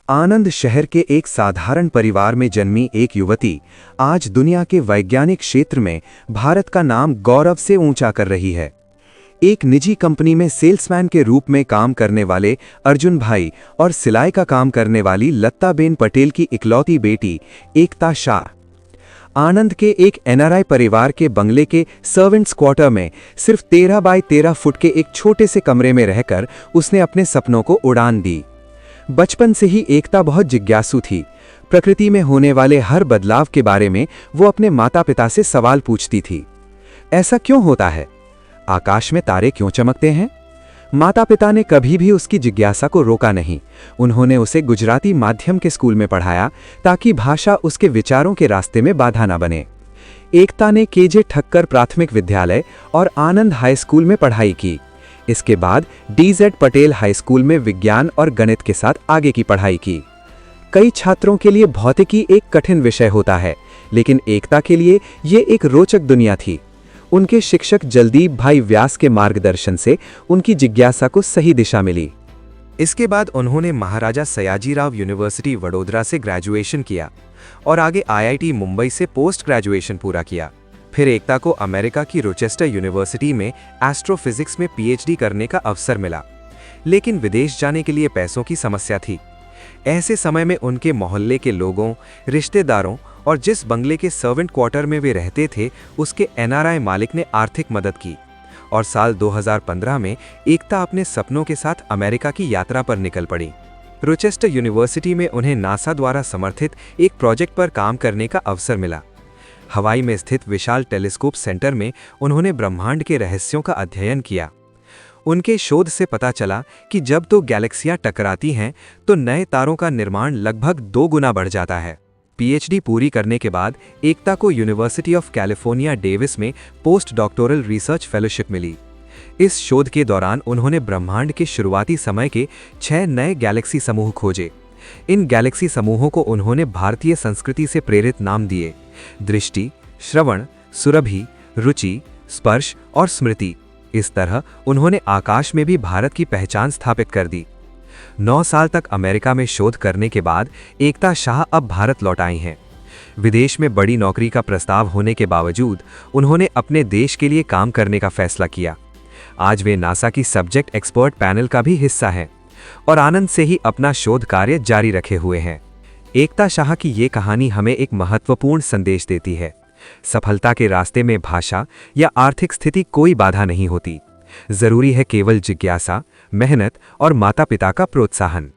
आनंद शहर के एक साधारण परिवार में जन्मी एक युवती आज दुनिया के वैज्ञानिक क्षेत्र में भारत का नाम गौरव से ऊंचा कर रही है। एक निजी कंपनी में सेल्समैन के रूप में काम करने वाले अर्जुन भाई और सिलाई का काम करने वाली लत्ताबेन पटेल की इकलौती बेटी एकता शाह आनंद के एक एनआरआई परिवार के बंगले के सर्वेंट्स क्वार्टर में सिर्फ 13 बाय 13 फुट के एक छोटे से कमरे में रहकर उसने अपने सपनों को उड़ान दी। बचपन से ही एकता बहुत जिज्ञासु थी। प्रकृति में होने वाले हर बदलाव के बारे में वो अपने माता पिता से सवाल पूछती थी। ऐसा क्यों होता है? आकाश में तारे क्यों चमकते हैं? माता पिता ने कभी भी उसकी जिज्ञासा को रोका नहीं। उन्होंने उसे गुजराती माध्यम के स्कूल में पढ़ाया ताकि भाषा उसके विचारों के रास्ते में बाधा न बने। एकता ने केजे ठक्कर प्राथमिक विद्यालय और आनंद हाई स्कूल में पढ़ाई की। इसके बाद डीजेड पटेल हाई स्कूल में विज्ञान और गणित के साथ आगे की पढ़ाई की। कई छात्रों के लिए भौतिकी एक कठिन विषय होता है, लेकिन एकता के लिए ये एक रोचक दुनिया थी। उनके शिक्षक जलदीप भाई व्यास के मार्गदर्शन से उनकी जिज्ञासा को सही दिशा मिली। इसके बाद उन्होंने महाराजा सयाजीराव यूनिवर्सिटी वडोदरा से ग्रेजुएशन किया और आगे आईआईटी मुंबई से पोस्ट ग्रेजुएशन पूरा किया। फिर एकता को अमेरिका की रोचेस्टर यूनिवर्सिटी में एस्ट्रोफिजिक्स में पीएचडी करने का अवसर मिला, लेकिन विदेश जाने के लिए पैसों की समस्या थी। ऐसे समय में उनके मोहल्ले के लोगों, रिश्तेदारों और जिस बंगले के सर्वेंट क्वार्टर में वे रहते थे, उसके एनआरआई मालिक ने आर्थिक मदद की और साल 2015 में एकता अपने सपनों के साथ अमेरिका की यात्रा पर निकल पड़ी। रोचेस्टर यूनिवर्सिटी में उन्हें नासा द्वारा समर्थित एक प्रोजेक्ट पर काम करने का अवसर मिला। हवाई में स्थित विशाल टेलीस्कोप सेंटर में उन्होंने ब्रह्मांड के रहस्यों का अध्ययन किया। उनके शोध से पता चला कि जब दो गैलेक्सियां टकराती हैं तो नए तारों का निर्माण लगभग 2 गुना बढ़ जाता है। पीएचडी पूरी करने के बाद एकता को यूनिवर्सिटी ऑफ कैलिफोर्निया डेविस में पोस्ट डॉक्टोरल रिसर्च फेलोशिप मिली। इस शोध के दौरान उन्होंने ब्रह्मांड के शुरुआती समय के 6 नए गैलेक्सी समूह खोजे। इन गैलेक्सी समूहों को उन्होंने भारतीय संस्कृति से प्रेरित नाम दिए: दृष्टि, श्रवण, सुरभि, रुचि, स्पर्श और स्मृति। इस तरह उन्होंने आकाश में भी भारत की पहचान स्थापित कर दी। 9 साल तक अमेरिका में शोध करने के बाद एकता शाह अब भारत लौट आई हैं। विदेश में बड़ी नौकरी का प्रस्ताव होने के बावजूद उन्होंने अपने देश के लिए काम करने का फैसला किया। आज वे नासा की सब्जेक्ट एक्सपर्ट पैनल का भी हिस्सा हैं और आनंद से ही अपना शोध कार्य जारी रखे हुए हैं। एकता शाह की ये कहानी हमें एक महत्वपूर्ण संदेश देती है। सफलता के रास्ते में भाषा या आर्थिक स्थिति कोई बाधा नहीं होती। जरूरी है केवल जिज्ञासा, मेहनत और माता पिता का प्रोत्साहन।